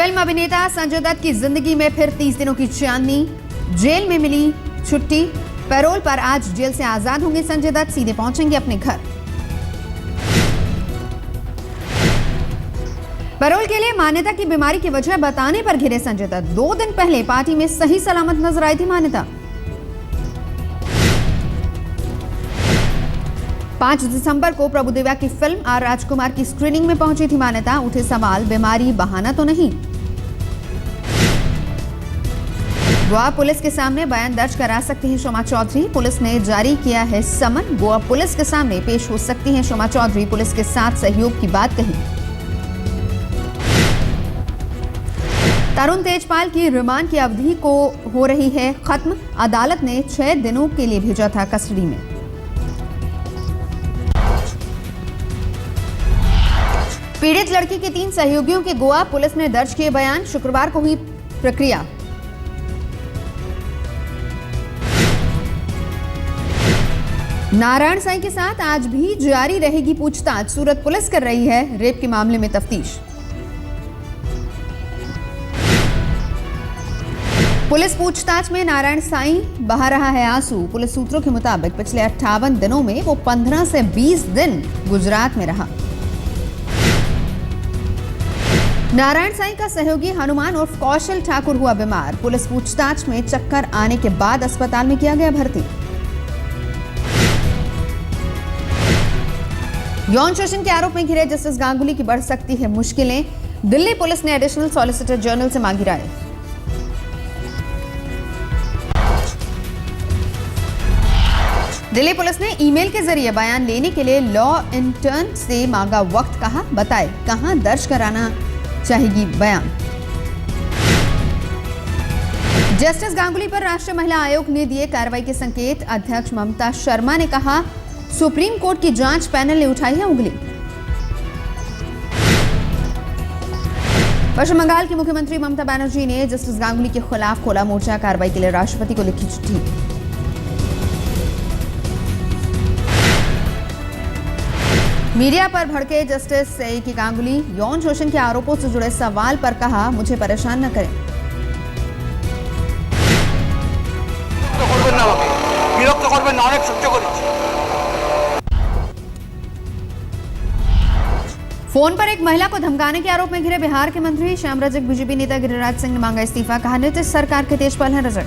Film अभिनेता संजय दत्त की जिंदगी में फिर 30 दिनों की चांदनी। जेल में मिली छुट्टी। पैरोल पर आज जेल से आजाद होंगे संजय दत्त, सीधे पहुंचेंगे अपने घर। पैरोल के लिए मान्यता की बीमारी की वजह बताने पर घिरे संजय दत्त। 2 दिन पहले पार्टी में सही सलामत नजर आई थी मान्यता। 5 दिसंबर को प्रभुदेवा की फिल्म आर राजकुमार की स्क्रीनिंग में पहुंची थी मान्यता। उठे सवाल, बीमारी बहाना तो नहीं। गोवा पुलिस के सामने बयान दर्ज करा सकती हैं शोमा चौधरी, पुलिस ने जारी किया है समन। गोवा पुलिस के सामने पेश हो सकती हैं शोमा चौधरी, पुलिस के साथ सहयोग की बात कही। तरुण तेजपाल की रिमांड की अवधि को हो रही है खत्म। अदालत ने 6 दिनों के लिए भेजा था कस्टडी में। पीड़ित लड़की के 3 सहयोगियों के गोवा पुलिस ने दर्ज किए बयान। शुक्रवार को हुई प्रक्रिया। नारायण साईं के साथ आज भी जारी रहेगी पूछताछ। सूरत पुलिस कर रही है रेप के मामले में तफ्तीश। पुलिस पूछताछ में नारायण साईं बहा रहा है आंसू। पुलिस सूत्रों के मुताबिक पिछले 58 दिनों में वो 15 से 20 दिन गुजरात में रहा। नारायण साईं का सहयोगी हनुमान उर्फ कौशल ठाकुर हुआ बीमार। पुलिस पूछताछ में चक्कर आने के बाद अस्पताल में किया गया भर्ती। यौन शोषण के आरोप में घिरे जस्टिस गांगुली की बढ़ सकती है मुश्किलें। दिल्ली पुलिस ने एडिशनल सॉलिसिटर जनरल से मांगी राय। दिल्ली पुलिस ने ईमेल के जरिए बयान लेने के लिए लॉ इंटर्न से मांगा वक्त, कहा बताए कहां दर्ज कराना चाहेगी बयान। जस्टिस गांगुली पर राष्ट्रीय महिला आयोग ने दिए कार्रवाई के संकेत। अध्यक्ष ममता शर्मा ने कहा सुप्रीम कोर्ट की जांच पैनल ने उठाई है उंगली। पश्चिम बंगाल की मुख्यमंत्री ममता बनर्जी ने जस्टिस गांगुली के खिलाफ खोला मोर्चा। कार्रवाई के लिए राष्ट्रपति को लिखी चिट्ठी। मीडिया पर भड़के जस्टिस की गांगुली। यौन शोषण के आरोपों से जुड़े सवाल पर कहा मुझे परेशान न करें। फोन पर एक महिला को धमकाने के आरोप में घिरे बिहार के मंत्री श्याम रजक। बीजेपी नेता गिरिराज सिंह ने मांगा इस्तीफा, कहा नीतीश सरकार के तेजपाल हैं रजक।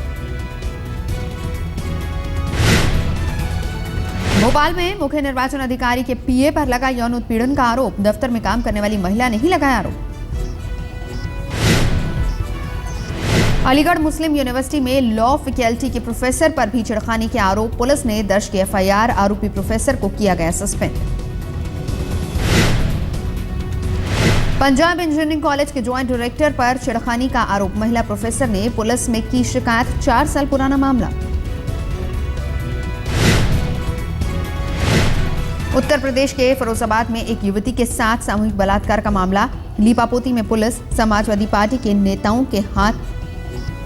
भोपाल में मुख्य निर्वाचन अधिकारी के पीए पर लगा यौन उत्पीड़न का आरोप। दफ्तर में काम करने वाली महिला ने ही लगाया आरोप। अलीगढ़ मुस्लिम यूनिवर्सिटी में लॉ फैकल्टी के प्रोफेसर पर भी छेड़खानी के आरोप। पुलिस ने दर्ज की एफआईआर। आरोपी प्रोफेसर को किया गया सस्पेंड। पंजाब इंजीनियरिंग कॉलेज के ज्वाइंट डायरेक्टर पर छेड़खानी का आरोप। महिला प्रोफेसर ने पुलिस में की शिकायत। 4 साल पुराना मामला। उत्तर प्रदेश के फिरोजाबाद में एक युवती के साथ सामूहिक बलात्कार का मामला। लीपापोती में पुलिस। समाजवादी पार्टी के नेताओं के हाथ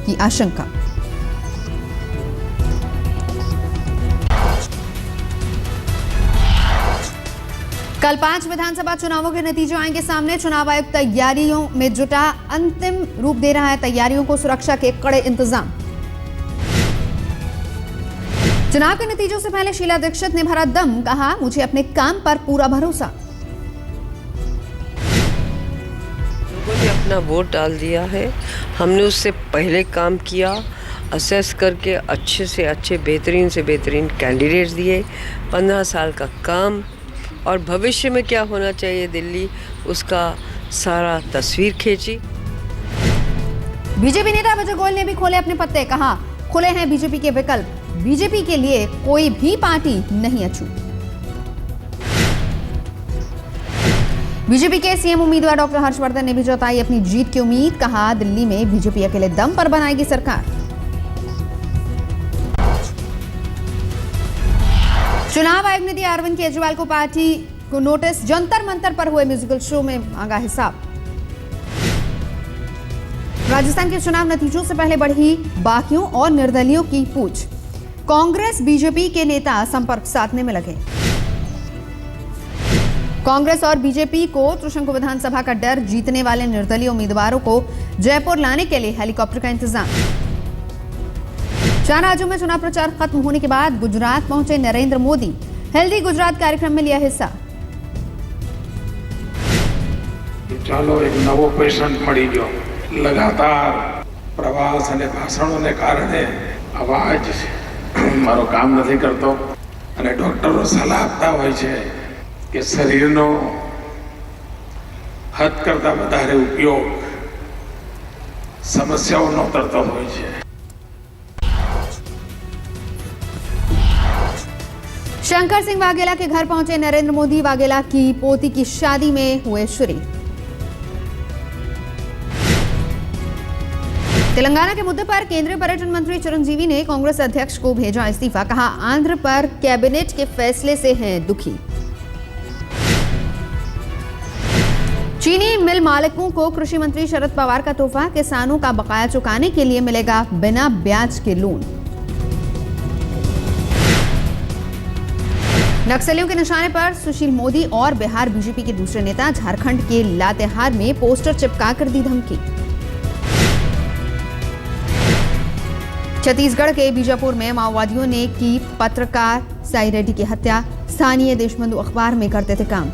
की आशंका। कल 5 विधानसभा चुनावों के नतीजे आएंगे सामने। चुनाव आयोग तैयारियों में जुटा, अंतिम रूप दे रहा है तैयारियों को। सुरक्षा के कड़े इंतजाम। चुनाव के नतीजों से पहले शीला दीक्षित ने भरा दम, कहा मुझे अपने काम पर पूरा भरोसा। लोगों ने अपना वोट डाल दिया है। हमने उससे पहले काम किया, असेस करके अच्छे से अच्छे बेहतरीन से बेहतरीन कैंडिडेट्स दिए। 15 साल का काम और भविष्य में क्या होना चाहिए दिल्ली, उसका सारा तस्वीर खींची। बीजेपी नेता विजय गोयल ने भी खोले अपने पत्ते, कहा खुले हैं बीजेपी के विकल्प। बीजेपी के लिए कोई भी पार्टी नहीं अछूत। बीजेपी के सीएम उम्मीदवार डॉक्टर हर्षवर्धन ने भी जताई अपनी जीत की उम्मीद। कहा दिल्ली में बीजेपी अकेले दम पर बनाएगी सरकार। चुनाव आयोग ने दिया अरविंद केजरीवाल को पार्टी को नोटिस। जंतर मंतर पर हुए म्यूजिकल शो में मांगा हिसाब। राजस्थान के चुनाव नतीजों से पहले बढ़ी बाकियों और निर्दलियों की पूछ। कांग्रेस बीजेपी के नेता संपर्क साधने में लगे। कांग्रेस और बीजेपी को त्रिशंकु विधानसभा का डर, जीतने वाले निर्दलीय उम्मीदवारों को जयपुर लाने के लिए हेलीकॉप्टर का इंतजाम। 4 राज्यों में चुनाव प्रचार खत्म होने के बाद गुजरात पहुंचे नरेंद्र मोदी, हेल्दी गुजरात कार्यक्रम में लिया हिस्सा। ચાલો એક નવો પેશન્ટ મળી ગયો. લગાતાર પ્રવાસ અને ભાષણોને કારણે અવાજ મારો કામ નથી કરતો અને ડોક્ટરો સલાહ આપતા હોય છે કે શરીરનો હદ કરતા વધારે ઉપયોગ સમસ્યાઓનો કરતો હોય છે. शंकर सिंह वाघेला के घर पहुंचे नरेंद्र मोदी, वाघेला की पोती की शादी में हुए शरीक। तेलंगाना के मुद्दे पर केंद्रीय पर्यटन मंत्री चिरंजीवी ने कांग्रेस अध्यक्ष को भेजा इस्तीफा, कहा आंध्र पर कैबिनेट के फैसले से हैं दुखी। चीनी मिल मालिकों को कृषि मंत्री शरद पवार का तोहफा, किसानों का बकाया चुकाने के लिए मिलेगा बिना ब्याज के लोन। नक्सलियों के निशाने पर सुशील मोदी और बिहार बीजेपी के दूसरे नेता, झारखंड के लातेहार में पोस्टर चिपकाकर दी धमकी। छत्तीसगढ़ के बीजापुर में माओवादियों ने की पत्रकार साई रेड्डी की हत्या, स्थानीय देशबंधु अखबार में करते थे काम।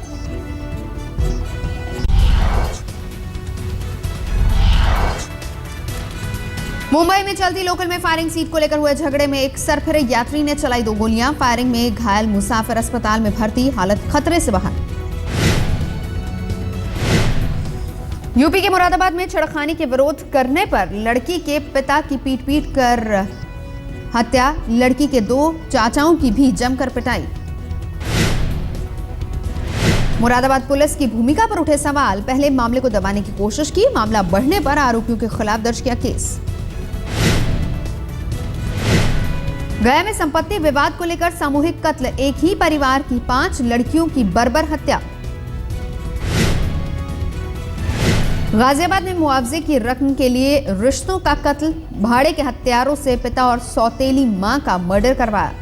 मुंबई में चलती लोकल में फायरिंग, सीट को लेकर हुए झगड़े में एक सरफिरे यात्री ने चलाई 2 गोलियां, फायरिंग में घायल मुसाफिर अस्पताल में भर्ती, हालत खतरे से बाहर। यूपी के मुरादाबाद में छेड़खानी के विरोध करने पर लड़की के पिता की पीट कर हत्या, लड़की के 2 चाचाओं की भी जमकर पिटाई। मुरादाबाद पुलिस की भूमिका पर उठे सवाल, पहले मामले को दबाने की कोशिश की, मामला बढ़ने पर आरोपियों के खिलाफ दर्ज किया केस। गया में संपत्ति विवाद को लेकर सामूहिक कत्ल, एक ही परिवार की 5 लड़कियों की बर्बर हत्या। गाजियाबाद में मुआवजे की रकम के लिए रिश्तों का कत्ल, भाड़े के हत्यारों से पिता और सौतेली मां का मर्डर करवाया।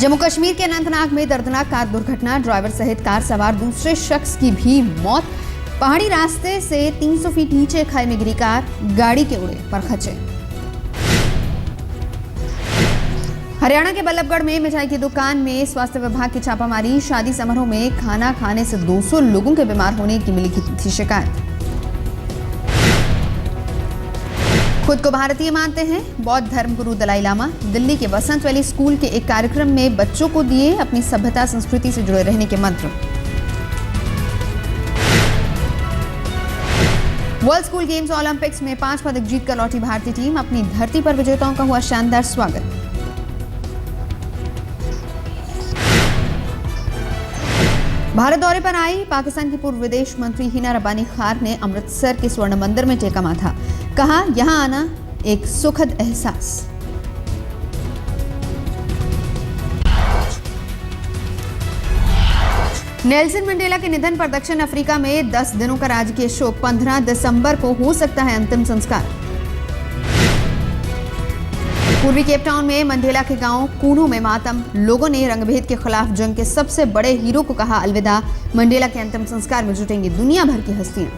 जम्मू कश्मीर के अनंतनाग में दर्दनाक कार दुर्घटना, ड्राइवर सहित कार सवार दूसरे शख्स की भी मौत। पहाड़ी रास्ते से 300 फीट नीचे खाई में गिरी कार, गाड़ी के उड़े परखचे। हरियाणा के बल्लभगढ़ में मिठाई की दुकान में स्वास्थ्य विभाग की छापामारी, शादी समारोह में खाना खाने से 200 लोगों के बीमार होने की मिली थी शिकायत। खुद को भारतीय मानते हैं बौद्ध धर्मगुरु दलाई लामा, दिल्ली के वसंत वैली स्कूल के एक कार्यक्रम में बच्चों को दिए अपनी सभ्यता संस्कृति से जुड़े रहने के मंत्र। वर्ल्ड स्कूल गेम्स ओलंपिक्स में 5 पदक जीतकर लौटी भारतीय टीम, अपनी धरती पर विजेताओं का हुआ शानदार स्वागत। भारत दौरे पर आई पाकिस्तान की पूर्व विदेश मंत्री हिना रब्बानी खार ने अमृतसर के स्वर्ण मंदिर में टेका माथा, कहा यहां आना एक सुखद एहसास। नेल्सन मंडेला के निधन पर दक्षिण अफ्रीका में 10 दिनों का राजकीय शोक, 15 दिसंबर को हो सकता है अंतिम संस्कार। पूर्वी केप टाउन में मंडेला के गांव कूनो में मातम, लोगों ने रंगभेद के खिलाफ जंग के सबसे बड़े हीरो को कहा अलविदा। मंडेला के अंतिम संस्कार में जुटेंगी दुनिया भर की हस्तियां।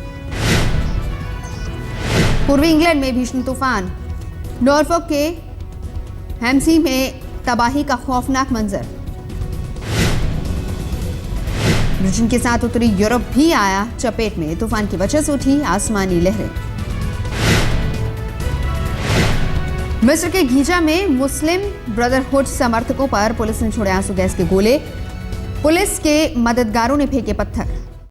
पूर्वी इंग्लैंड में भीषण तूफान, नॉर्फोक के हैम्सी में तबाही का खौफनाक मंजर। ब्रिटेन के साथ उत्तरी यूरोप भी आया चपेट में, तूफान की वजह से उठी आसमानी लहरें। मिस्र के गीजा में मुस्लिम ब्रदरहुड समर्थकों पर पुलिस ने छोड़े आंसू गैस के गोले, पुलिस के मददगारों ने फेंके पत्थर।